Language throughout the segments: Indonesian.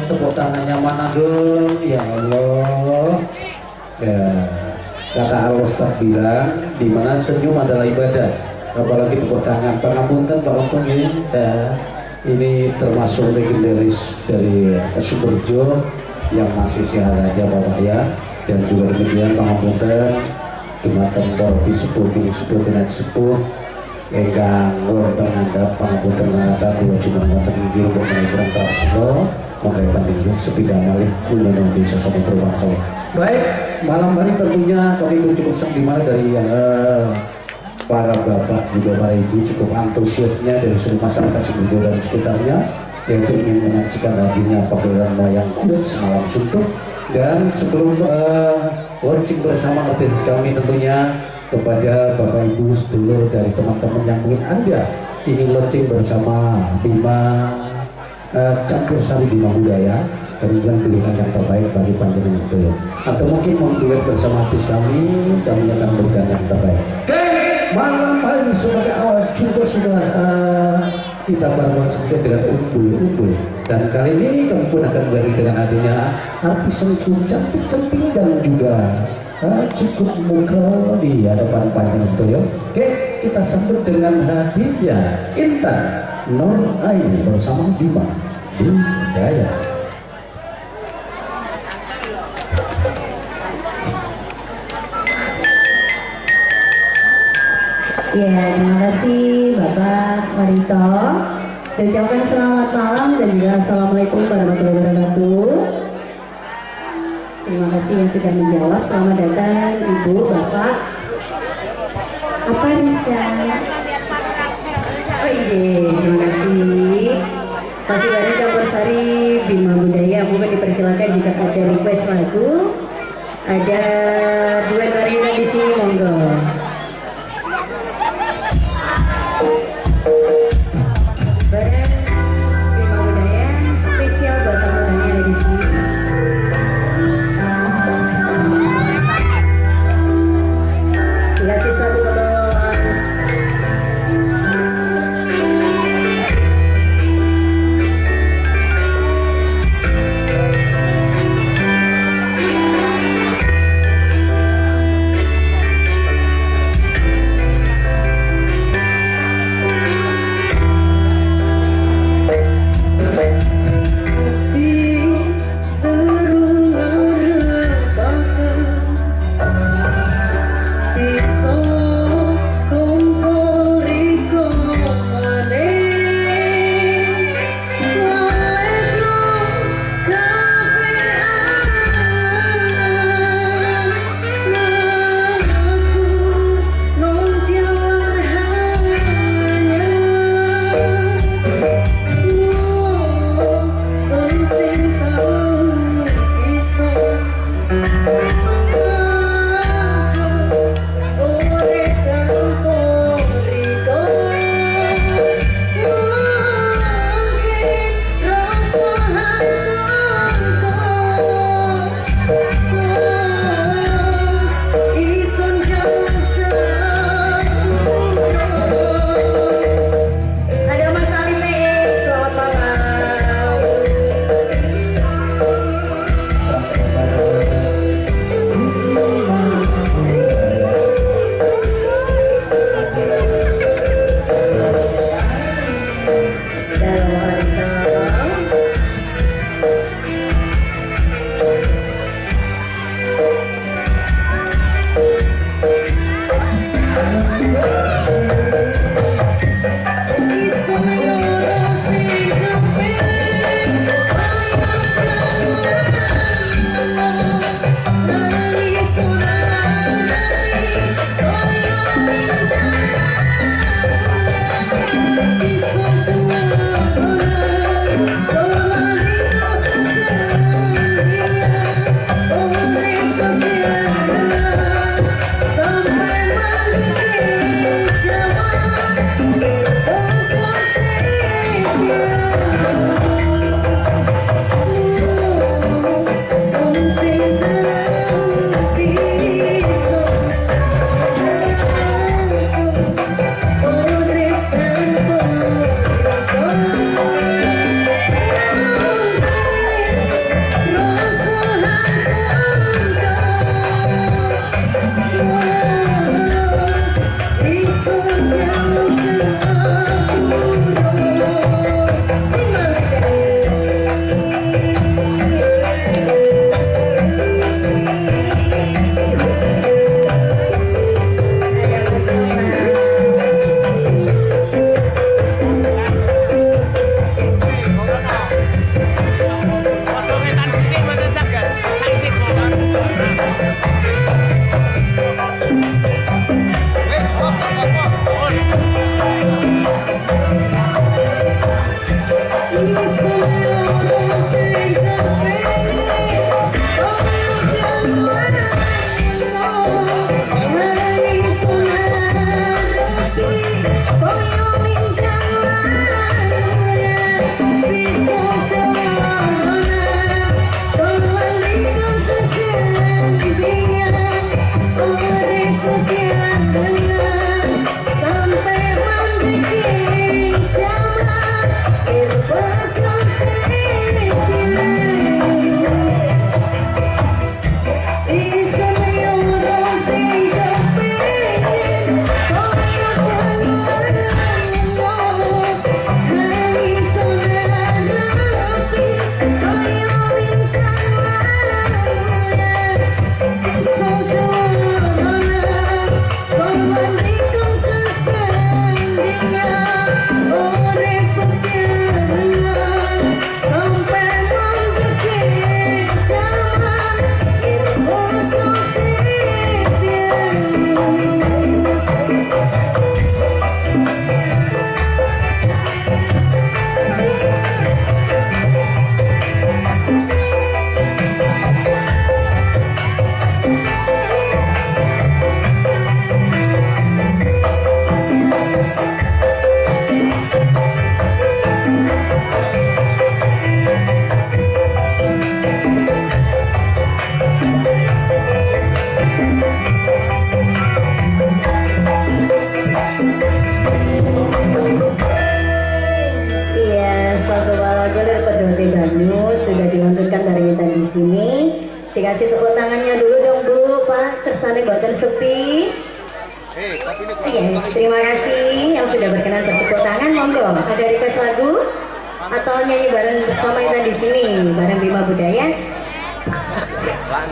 Tepuk tangannya mana dong, ya Allah. Ya, kata Al-Ustaz bilang, di mana senyum adalah ibadah. Apalagi tepuk tangan. Pangapunten Pak Untung ini termasuk legendaris dari Suberjo yang masih sehat aja Bapak ya. Dan juga demikian pangapunten dumateng Korpi Sepuh kini sepuh dengan sepuh engkang wonten ngandhap pangapunten ngandhap kula jumeneng wonten inggih ugi menawi prasna monggo panjenengan sepidang malih kula nanti sesama berbangsa. Baik, malam hari tentunya kami cukup senang dari para bapak juga para ibu cukup antusiasnya dari seluruh masyarakat Suberjo dan sekitarnya, yaitu ingin menyaksikan hadirnya pagelaran wayang kulit semalam suntuk. Dan sebelum launching bersama artis kami tentunya kepada bapak ibu sedulur dari teman-teman yang mungkin Anda ingin launching bersama Bima Campur Sari Bima Budaya, kemudian pilihan yang terbaik bagi panjenengan sedulur, atau mungkin membuat bersama artis kami akan berikan yang terbaik. Oke, malam hari ini sebagai awal juga sudah kita bareng sedikit dengan umbul-umbul, dan kali ini kami pun akan beri dengan adanya artis yang cukup cantik-cantik dan juga cukup muka di hadapan panjang studio. Oke, kita sambut dengan hadirnya Intan Nuraini bersama Bima Budaya. Ya, terima kasih Bapak Marito. Ucapkan selamat malam dan juga assalamualaikum warahmatullahi wabarakatuh. Terima kasih yang sudah menjawab. Selamat datang Ibu, Bapak. Apa Rizka? Oh iya, terima kasih. Masih dari Campur Sari Bima Budaya. Mungkin dipersilakan jika ada request lagu. Ada duet Marina di sini, monggo. Barang Bima Budaya spesial buat teman-teman yang ada di sini. Dikasih tepuk tangannya dulu dong Bu, Pak. Kersane boten sepi. Yes, terima kasih yang sudah berkenan bertepuk tangan. Monggo, ada request lagu atau nyanyi bareng bersama kita di sini bareng Bima Budaya.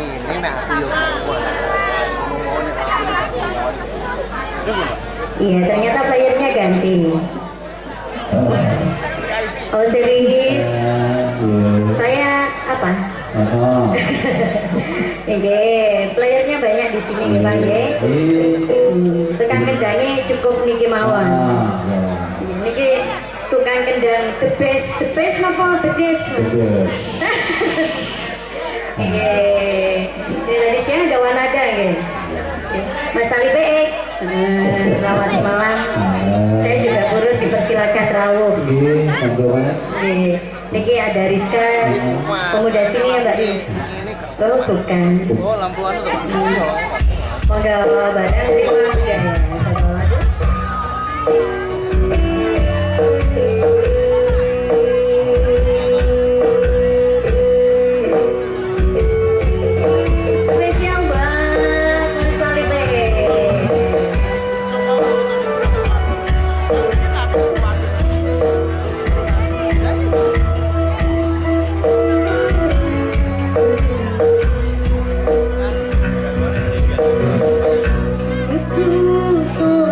Ini nah aku yuk. Iya, ternyata playernya ganti. Oh serius? Saya apa? Oh. Oke, playernya banyak di sini nih Bang ya. Tukang kendangnya cukup niki mawon. Niki tukang kendang the best napa the best. Oke, dari siang ada Wanada ya. Mas Ali Beek. Selamat malam. Saya juga turut dipersilakan rawuh. Monggo Mas. Niki ada Rizka, pemuda sini ya Mbak Riz. Oh bukan. Oh, lampuan tuh. Monggo bareng Bima Budaya. Satu lagu. Spesial banget Mas Ali Beek. Ku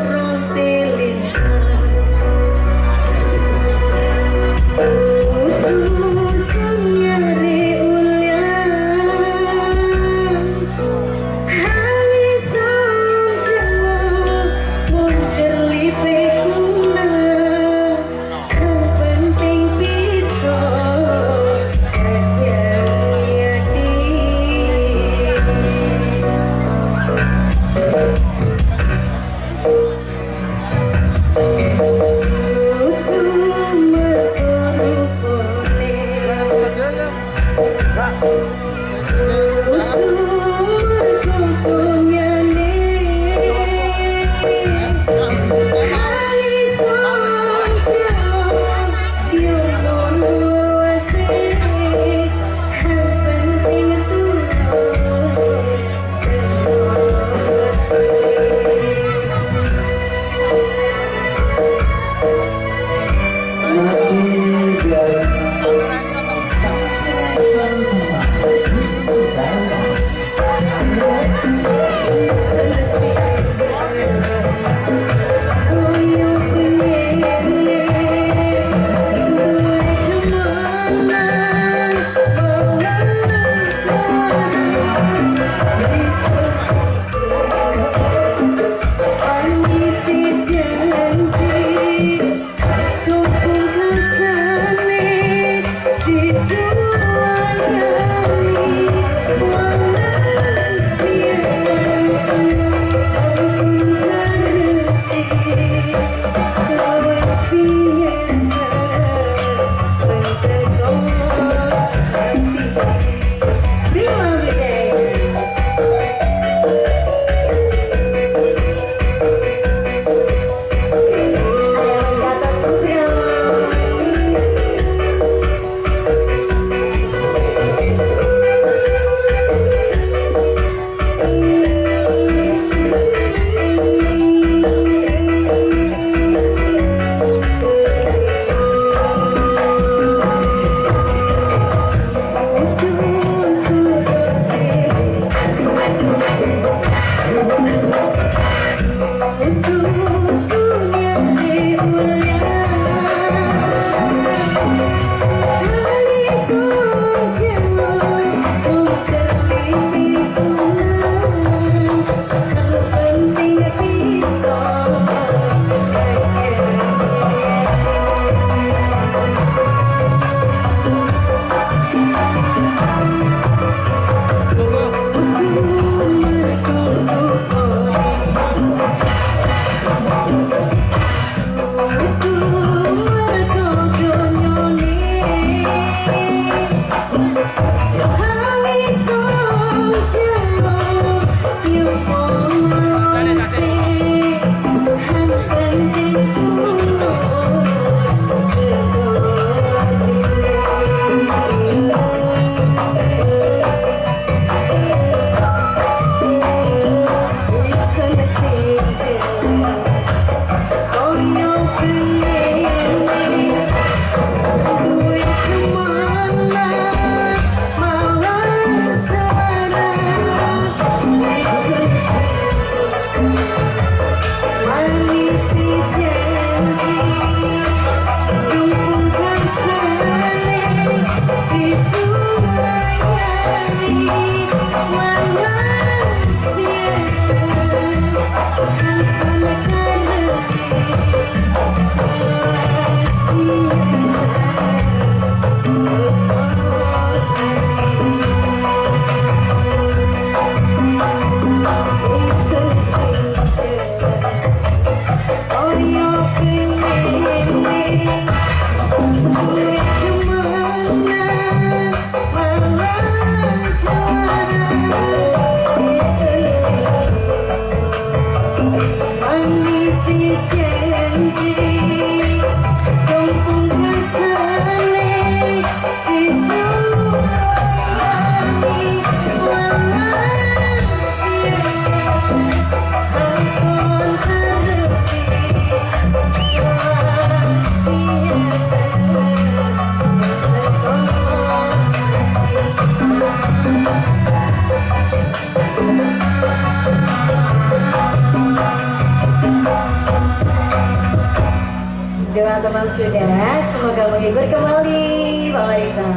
memang sudah. Semoga menghibur kembali Pak Marito.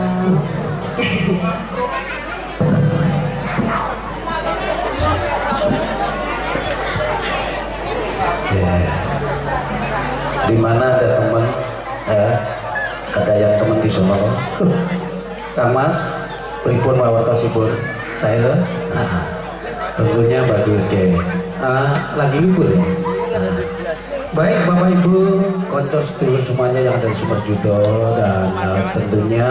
Ya. Di mana ada teman, ada yang teman di sana. Kang Mas, pripun mawartosipun? Saya loh. Tentunya bagus ke. Lagi libur ya. Baik Bapak Ibu, konco sedulur semuanya yang ada di Sumerjudo dan tentunya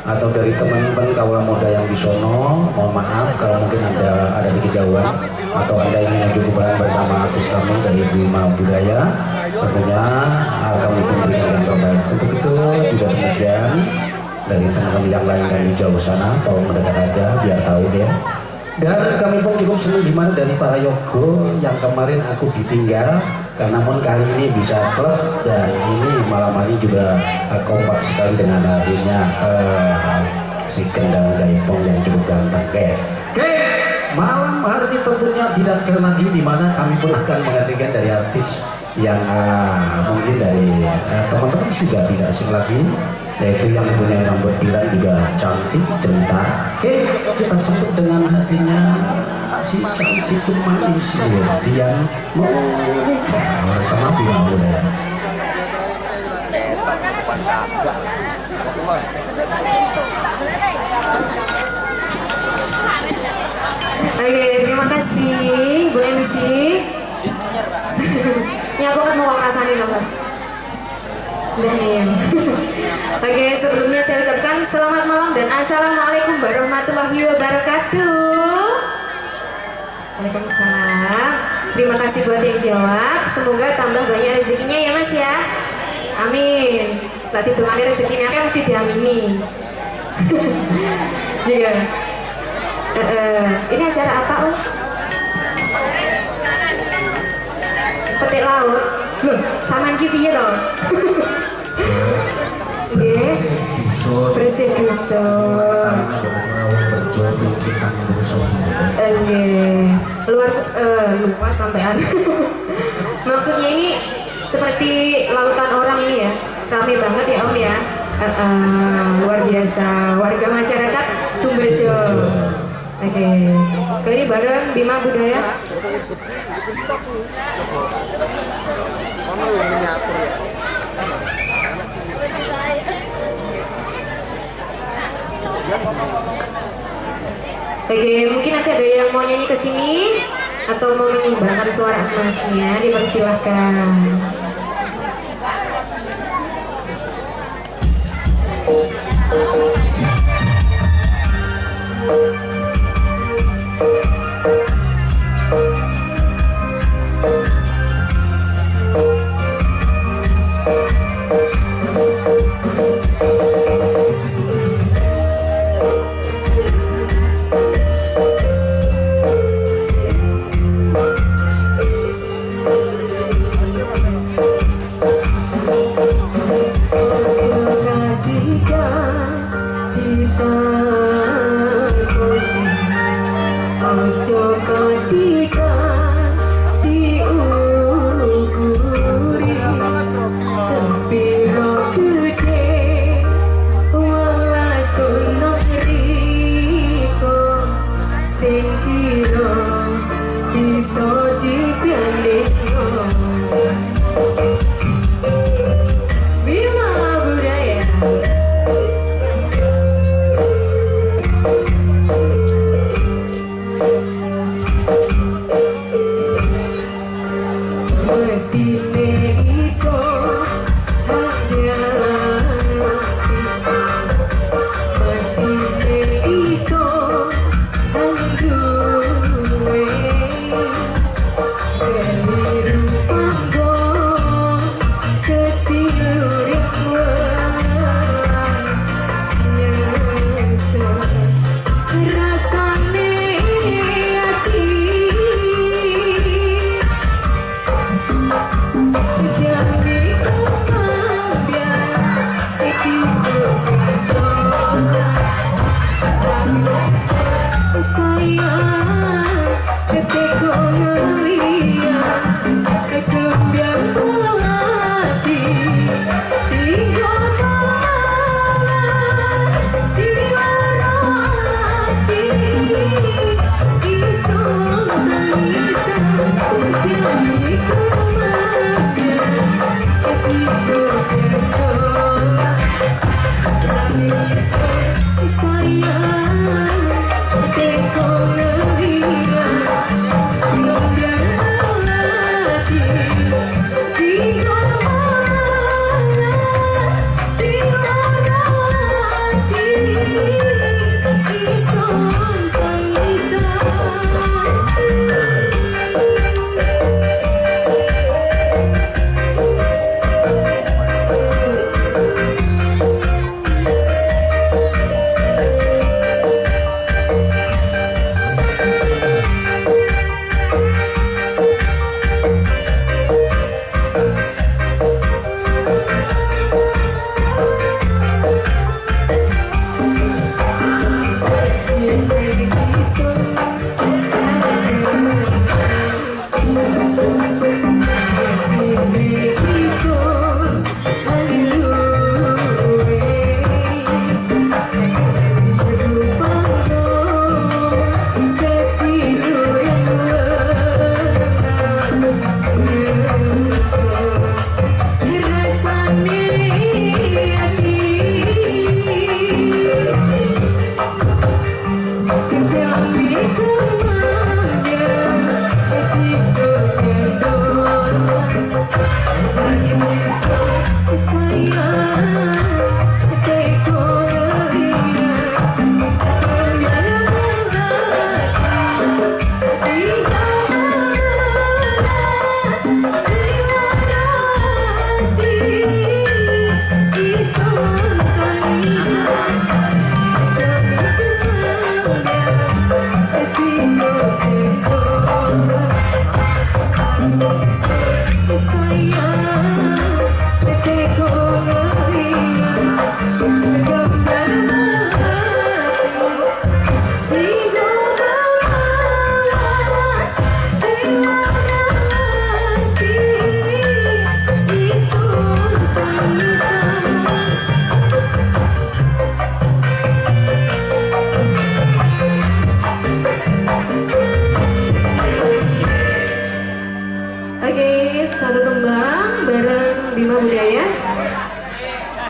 atau dari teman-teman kaula muda yang di sono, mohon maaf kalau mungkin Anda ada di kejauhan atau Anda ingin maju kuburan bersama artis kami dari Bima Budaya, tentunya kami memberikan yang terbaik. Untuk itu tidak demikian dari teman-teman yang lain dari jauh sana, tolong mendekat aja biar tahu dia. Dan kami pun cukup senang dimana dari para yogo yang kemarin aku ditinggal, karena namun kali ini bisa klub dan ini malam hari juga kompak sekali dengan hadirnya si Kendang Jaipong yang cukup ganteng. Oke, malam hari ini tentunya tidak keren lagi dimana kami pun akan menghadirkan dari artis yang mungkin dari teman-teman sudah tidak asing lagi, yaitu yang punya rambut pirang juga cantik cerita. Oke, kita sebut dengan hatinya si cantik manis dia mau menikah bersama Bima Budaya. Oke, terima kasih Bu MC. Ini aku kan mau ngerasain apa? Udah nih ya. Oke, sebelumnya saya ucapkan selamat malam dan assalamualaikum warahmatullahi wabarakatuh. Waalaikumsalam. Terima kasih buat yang jawab. Semoga tambah banyak rezekinya ya Mas ya. Amin. Berarti Tuhan rezekinya kan mesti diamini. Iya. Ini acara apa Om? Petik laut. Loh, samaan ki piye to? Nggih. Bersih dusun. Lupa sampean. Maksudnya ini seperti lautan orang ini ya. Rame banget ya Om ya. Luar biasa. Warga masyarakat Sumberjo. Oke. Kali ini bareng Bima Budaya. Oke, mungkin nanti ada yang mau nyanyi ke sini atau mau menyumbangkan suara emasnya, dipersilahkan. Sing